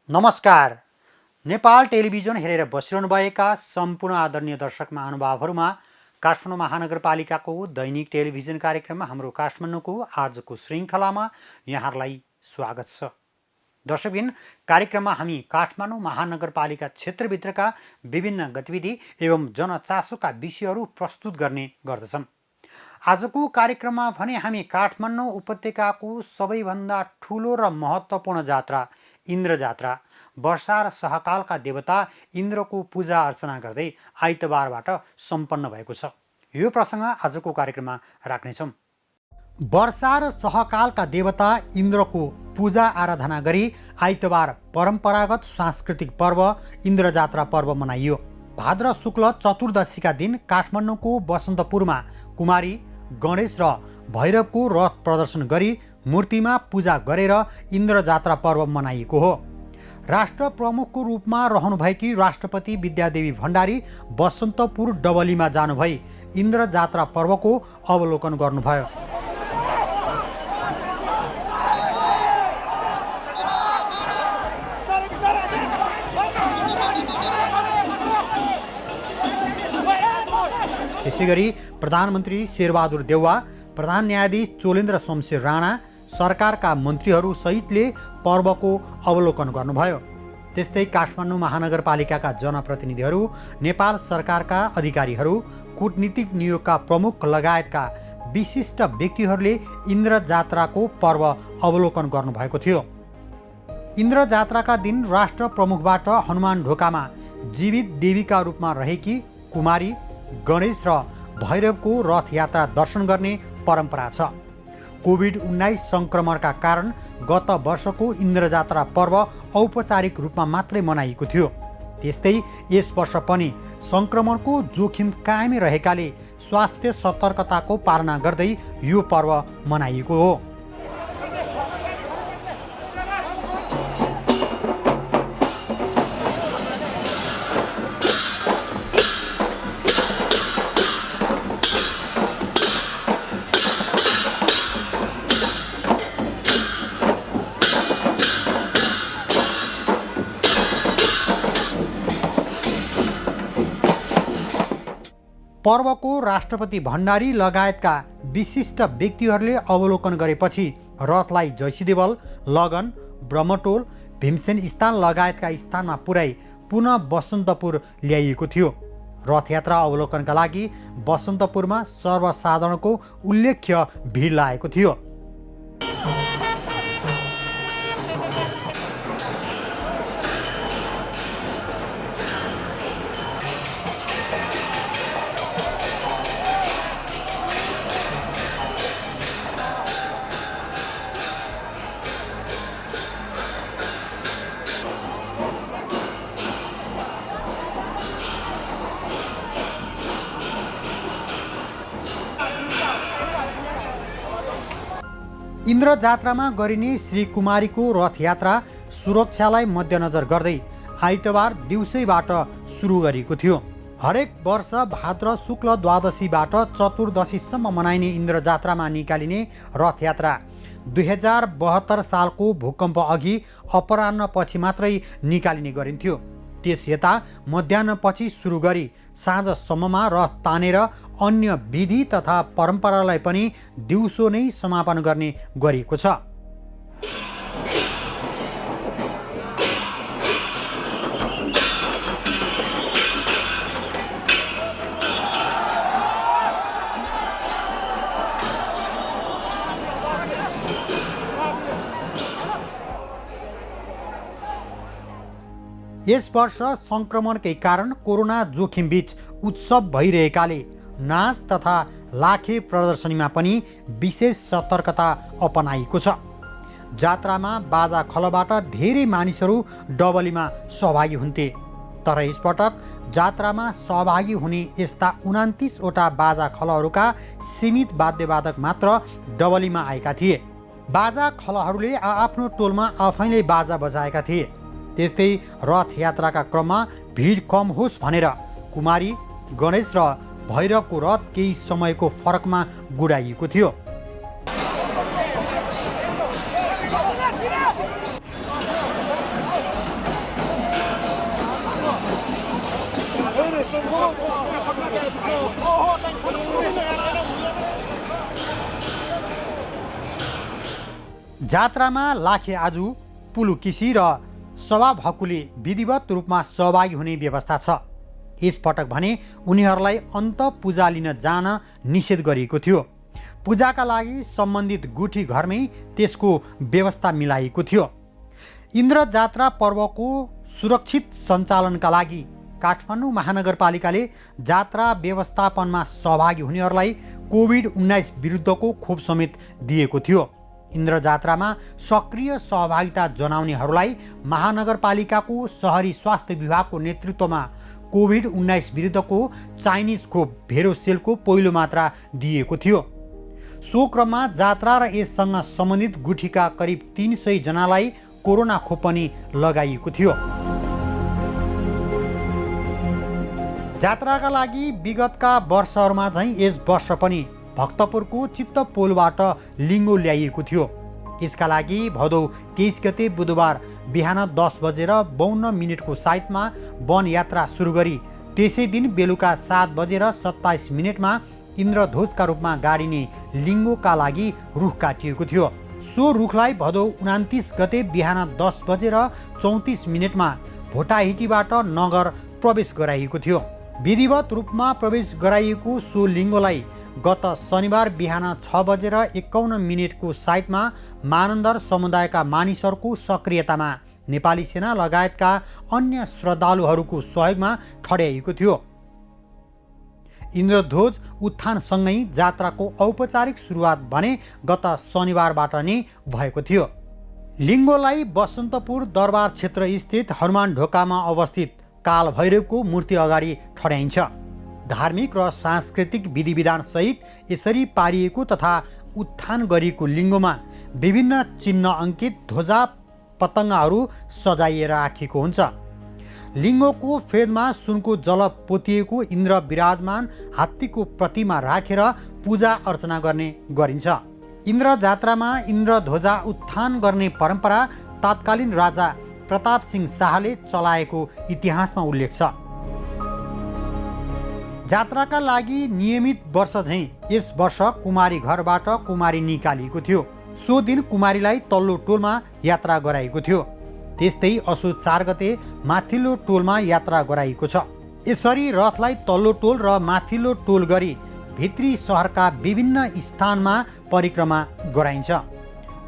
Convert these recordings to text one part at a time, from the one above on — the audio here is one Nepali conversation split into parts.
नमस्कार। नेपाल टेलिभिजन हेरेर बसिरहनुभएका सम्पूर्ण आदरणीय दर्शक महानुभावहरूमा काठमाडौँ महानगरपालिकाको दैनिक टेलिभिजन कार्यक्रममा हाम्रो काठमाडौँको आजको श्रृङ्खलामा यहाँहरूलाई स्वागत छ। दर्शकबिन, कार्यक्रममा हामी काठमाडौँ महानगरपालिका क्षेत्रभित्रका विभिन्न गतिविधि एवं जनचासोका विषयहरू प्रस्तुत गर्ने गर्दछौँ। आजको कार्यक्रममा भने हामी काठमाडौँ उपत्यकाको सबैभन्दा ठुलो र महत्त्वपूर्ण जात्रा इन्द्र जात्रा, वर्षा र सहकालका देवता इन्द्रको पूजा अर्चना गर्दै आइतबारबाट सम्पन्न भएको छ। यो प्रसङ्ग आजको कार्यक्रममा राख्नेछौँ। वर्षा र सहकालका देवता इन्द्रको पूजा आराधना गरी आइतबार परम्परागत सांस्कृतिक पर्व इन्द्र जात्रा पर्व मनाइयो। भाद्र शुक्ल चतुर्दशीका दिन काठमाडौँको बसन्तपुरमा कुमारी, गणेश र भैरवको रथ प्रदर्शन गरी मूर्तिमा पूजा गरेर इन्द्र जात्रा पर्व मनाइएको हो। राष्ट्र प्रमुखको रूपमा रहनुभएकी राष्ट्रपति विद्यादेवी भण्डारी बसन्तपुर डबलीमा जानुभई इन्द्र जात्रा पर्वको अवलोकन गर्नुभयो। त्यसैगरी प्रधानमन्त्री शेरबहादुर देउवा, प्रधान न्यायाधीश चोलेन्द्र शमशेर राणा, सरकारका मन्त्रीहरू सहितले पर्वको अवलोकन गर्नुभयो। त्यस्तै काठमाडौँ महानगरपालिकाका जनप्रतिनिधिहरू, नेपाल सरकारका अधिकारीहरू, कूटनीतिक नियोगका प्रमुख लगायतका विशिष्ट व्यक्तिहरूले इन्द्र जात्राको पर्व अवलोकन गर्नुभएको थियो। इन्द्र जात्राका दिन राष्ट्र प्रमुखबाट हनुमान ढोकामा जीवित देवीका रूपमा रहेकी कुमारी, गणेश र भैरवको रथ यात्रा दर्शन गर्ने परम्परा छ। कोभिड-19 सङ्क्रमणका कारण गत वर्षको इन्द्र जात्रा पर्व औपचारिक रूपमा मात्रै मनाइएको थियो। त्यस्तै यस वर्ष पनि सङ्क्रमणको जोखिम कायमै रहेकाले स्वास्थ्य सतर्कताको पालना गर्दै यो पर्व मनाइएको हो। पर्वको राष्ट्रपति भण्डारी लगायतका विशिष्ट व्यक्तिहरूले अवलोकन गरेपछि रथलाई जयसीदेवल, लगन, ब्रह्मटोल, भीमसेन स्थान लगायतका स्थानमा पुर्याई पुनः बसन्तपुर ल्याइएको थियो। रथयात्रा अवलोकनका लागि बसन्तपुरमा सर्वसाधारणको उल्लेख्य भिड लागेको थियो। इन्द्र जात्रामा गरिने श्री कुमारीको रथयात्रा सुरक्षालाई मध्यनजर गर्दै आइतबार दिउँसैबाट सुरु गरिएको थियो। हरेक वर्ष भाद्र शुक्ल द्वादशीबाट चतुर्दशीसम्म मनाइने इन्द्र जात्रामा निकालिने रथयात्रा 2072 सालको भूकम्प अघि अपराह्नपछि मात्रै निकालिने गरिन्थ्यो। त्यस यता मध्याह्नपछि सुरु गरी साँझसम्ममा रथ तानेर अन्य विधि तथा परम्परालाई पनि दिउँसो नै समापन गर्ने गरिएको छ। यस वर्ष सङ्क्रमणकै कारण कोरोना जोखिम बीच उत्सव भइरहेकाले नाच तथा लाखे प्रदर्शनीमा पनि विशेष सतर्कता अपनाइएको छ। जात्रामा बाजा खलबाट धेरै मानिसहरू डबलीमा सहभागी हुन्थे, तर यसपटक जात्रामा सहभागी हुने यस्ता 29 वटा बाजा खलहरूका सीमित वाद्यवादक मात्र डबलीमा आएका थिए। बाजा खलहरूले आफ्नो टोलमा आफैले बाजा बजाएका थिए। त्यस्तै रथ यात्राका क्रममा भिड कम होस् भनेर कुमारी, गणेश र भैरवको रथ केही समयको फरकमा गुडाइएको थियो। जात्रामा लाखे आजु पुलुकिसी र सभा भक्कुले विधिवत रूपमा सहभागी हुने व्यवस्था छ। यसपटक भने उनीहरूलाई अन्त पूजा लिन जान निषेध गरिएको थियो। पूजाका लागि सम्बन्धित गुठी घरमै त्यसको व्यवस्था मिलाइएको थियो। इन्द्र जात्रा पर्वको सुरक्षित सञ्चालनका लागि काठमाडौँ महानगरपालिकाले जात्रा व्यवस्थापनमा सहभागी हुनेहरूलाई कोभिड-19 विरुद्धको खोप समेत दिएको थियो। इन्द्र जात्रामा सक्रिय सहभागिता जनाउनेहरूलाई महानगरपालिकाको शहरी स्वास्थ्य विभागको नेतृत्वमा कोभिड-19 विरुद्धको चाइनिज खोप भेरोसेलको पहिलो मात्रा दिएको थियो। सो क्रममा जात्रा र यससँग सम्बन्धित गुठीका करिब 300 जनालाई कोरोना खोप पनि लगाइएको थियो। जात्राका लागि विगतका वर्षहरूमा झैँ यस वर्ष पनि भक्तपुरको चित्तपोलबाट लिङ्गो ल्याइएको थियो। यसका लागि भदौ 23 गते बुधबार बिहान 10 बजेर 52 मिनटको साइतमा वन यात्रा सुरु गरी त्यसै दिन बेलुका 7 बजेर 27 मिनटमा इन्द्रध्वजका रूपमा गाडिने लिङ्गोका लागि रुख काटिएको थियो। सो रुखलाई भदौ 29 गते बिहान 10 बजेर 34 मिनटमा भोटाहिटीबाट नगर प्रवेश गराइएको थियो। विधिवत रूपमा प्रवेश गराइएको सो लिङ्गोलाई गत शनिबार बिहान 6 बजेर 51 मिनटको साइतमा मानन्दर समुदायका मानिसहरूको सक्रियतामा नेपाली सेना लगायतका अन्य श्रद्धालुहरूको सहयोगमा ठड्याइएको थियो। इन्द्रध्वज उत्थानसँगै जात्राको औपचारिक सुरुवात भने गत शनिबारबाट नै भएको थियो। लिङ्गोलाई बसन्तपुर दरबार क्षेत्र स्थित हनुमान ढोकामा अवस्थित काल भैरवको मूर्ति अगाडि ठड्याइन्छ। धार्मिक र सांस्कृतिक विधिविधान सहित यसरी पारिएको तथा उत्थान गरिएको लिङ्गोमा विभिन्न चिन्ह अङ्कित ध्वजा पतङ्गहरू सजाइएर राखिएको हुन्छ। लिङ्गोको फेदमा सुनको जल पोतिएको इन्द्र विराजमान हात्तीको प्रतिमा राखेर पूजा अर्चना गर्ने गरिन्छ। इन्द्र जात्रामा इन्द्र ध्वजा उत्थान गर्ने परम्परा तत्कालीन राजा प्रताप सिंह शाहले चलाएको इतिहासमा उल्लेख छ। जात्राका लागि नियमित वर्ष झैँ यस वर्ष कुमारी घरबाट कुमारी निकालिएको थियो। सो दिन कुमारीलाई तल्लो टोलमा यात्रा गराइएको थियो। त्यस्तै असो 4 गते माथिल्लो टोलमा यात्रा गराइएको छ। यसरी रथलाई तल्लो टोल र माथिल्लो टोल गरी भित्री सहरका विभिन्न स्थानमा परिक्रमा गराइन्छ।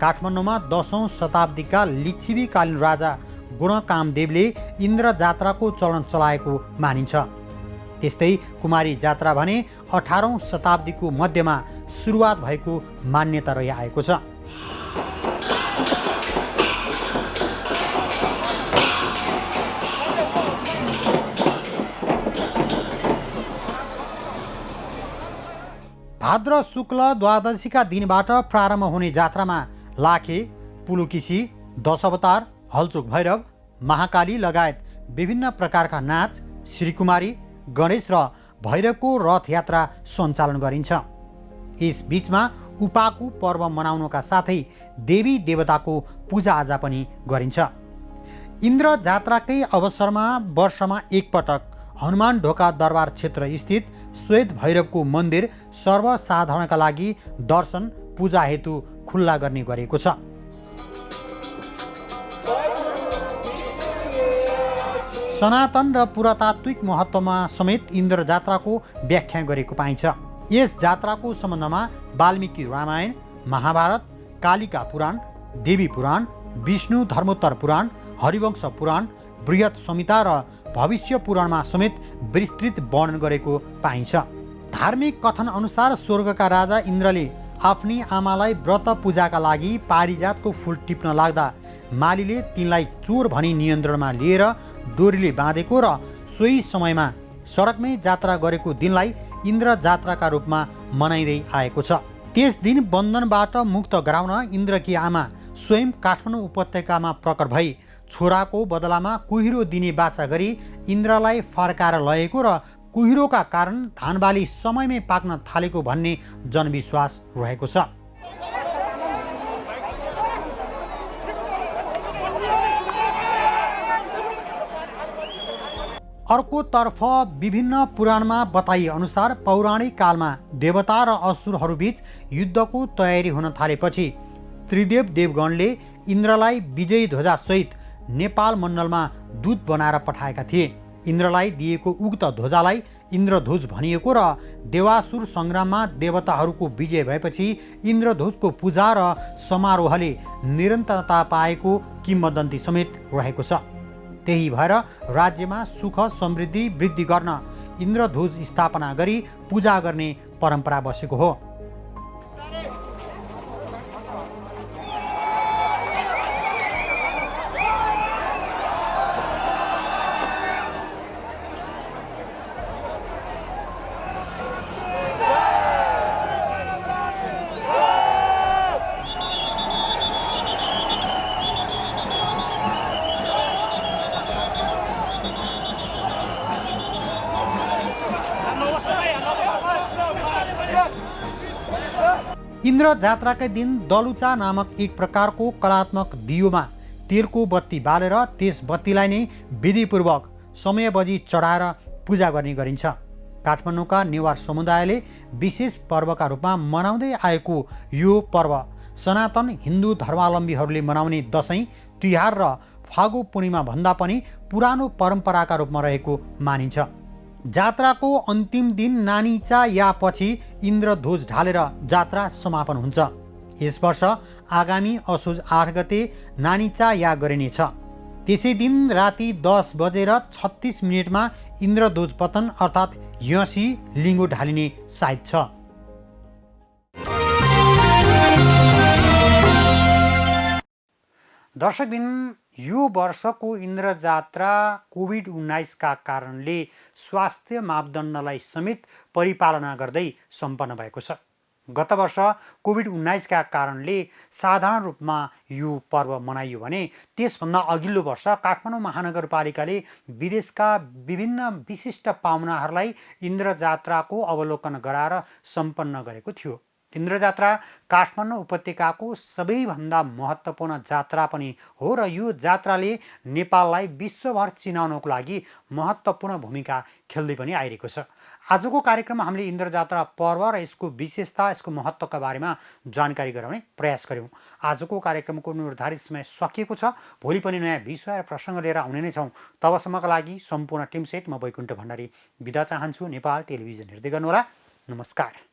काठमाडौँमा 10औं शताब्दीका लिच्छिवीकालीन राजा गुणकामदेवले इन्द्र जात्राको चलन चलाएको मानिन्छ। त्यस्तै कुमारी जात्रा भने 18औं शताब्दीको मध्यमा सुरुवात भएको मान्यता रहिआएको छ। भाद्र शुक्ल द्वादशीका दिनबाट प्रारम्भ हुने जात्रामा लाखे, पुलुकिसी, दशअवतार, हलचोक भैरव, महाकाली लगायत विभिन्न प्रकारका नाच, श्रीकुमारी, गणेश र भैरवको रथ यात्रा सञ्चालन गरिन्छ। यस बीचमा उपाकु पर्व मनाउनका साथै देवी देवताको पूजाआजा पनि गरिन्छ। इन्द्र जात्राकै अवसरमा वर्षमा एकपटक हनुमान ढोका दरबार क्षेत्र स्थित श्वेत भैरवको मन्दिर सर्वसाधारणका लागि दर्शन पूजा हेतु खुल्ला गर्ने गरेको छ। सनातन र पुरातात्विक महत्त्वमा समेत इन्द्र जात्राको व्याख्या गरेको पाइन्छ। यस जात्राको सम्बन्धमा वाल्मीकि रामायण, महाभारत, कालिका पुराण, देवी पुराण, विष्णु धर्मोत्तर पुराण, हरिवंश पुराण, बृहत संहिता र भविष्य पुराणमा समेत विस्तृत वर्णन गरेको पाइन्छ। धार्मिक कथन अनुसार स्वर्गका राजा इन्द्रले आफ्नी आमालाई व्रत पूजाका लागि पारिजातको फुल टिप्न लाग्दा मालीले तिनलाई चोर भनी नियन्त्रणमा लिएर डोरीले बाँधेको र सोही समयमा सडकमै जात्रा गरेको दिनलाई इन्द्र जात्राका रूपमा मनाइँदै आएको छ। त्यस दिन बन्धनबाट मुक्त गराउन इन्द्रकी आमा स्वयं काठमाडौँ उपत्यकामा प्रकट भई छोराको बदलामा कुहिरो दिने बाचा गरी इन्द्रलाई फर्काएर लगेको र कुहिरोका कारण धानबाली समयमै पाक्न थालेको भन्ने जनविश्वास रहेको छ। अर्कोतर्फ विभिन्न पुराणमा बताइए अनुसार पौराणिक कालमा देवता र असुरहरूबीच युद्धको तयारी हुन थालेपछि त्रिदेव देवगणले इन्द्रलाई विजयी ध्वजासहित नेपाल मण्डलमा दूत बनाएर पठाएका थिए। इन्द्रलाई दिएको उक्त ध्वजालाई इन्द्रध्वज भनिएको र देवासुर सङ्ग्राममा देवताहरूको विजय भएपछि इन्द्रध्वजको पूजा र समारोहले निरन्तरता पाएको किम्वदन्ती समेत रहेको छ। त्यही भएर राज्यमा सुख समृद्धि वृद्धि गर्न इन्द्रध्वज स्थापना गरी पूजा गर्ने परम्परा बसेको हो। इन्द्र जात्राकै दिन दलुचा नामक एक प्रकारको कलात्मक दियोमा तेलको बत्ती बालेर त्यस बत्तीलाई नै विधिपूर्वक समयबजी चढाएर पूजा गर्ने गरिन्छ। काठमाडौँका नेवार समुदायले विशेष पर्वका रूपमा मनाउँदै आएको यो पर्व सनातन हिन्दू धर्मावलम्बीहरूले मनाउने दसैँ, तिहार र फागु पूर्णिमा भन्दा पनि पुरानो परम्पराका रूपमा रहेको मानिन्छ। जात्राको अन्तिम दिन नानीचा या पछि इन्द्रध्वज ढालेर जात्रा समापन हुन्छ। यस वर्ष आगामी असोज 8 गते नानीचा या गरिनेछ। त्यसै दिन राति 10:36 इन्द्रध्वज पतन अर्थात् यसी लिङ्गो ढालिने साइत छ। दर्शकबिन यो वर्षको इन्द्र जात्रा कोभिड-19 का कारणले स्वास्थ्य मापदण्डलाई समेत परिपालना गर्दै सम्पन्न भएको छ। गत वर्ष कोभिड-19 का कारणले साधारण रूपमा यो पर्व मनाइयो भने त्यसभन्दा अघिल्लो वर्ष काठमाडौँ महानगरपालिकाले विदेशका विभिन्न विशिष्ट पाहुनाहरूलाई इन्द्र जात्राको अवलोकन गराएर सम्पन्न गरेको थियो। इन्द्र जात्रा काठमाडौँ उपत्यकाको सबैभन्दा महत्त्वपूर्ण जात्रा पनि हो र यो जात्राले नेपाललाई विश्वभर चिनाउनको लागि महत्त्वपूर्ण भूमिका खेल्दै पनि आइरहेको छ। आजको कार्यक्रममा हामीले इन्द्र जात्रा पर्व र यसको विशेषता, यसको महत्त्वका बारेमा जानकारी गराउने प्रयास गर्यौँ। आजको कार्यक्रमको निर्धारित समय सकिएको छ। भोलि पनि नयाँ विषय र प्रसङ्ग लिएर आउने नै छौँ। तबसम्मका लागि सम्पूर्ण टिमसहित म वैकुण्ठ भण्डारी बिदा चाहन्छु। नेपाल टेलिभिजन हेर्दै गर्नुहोला। नमस्कार।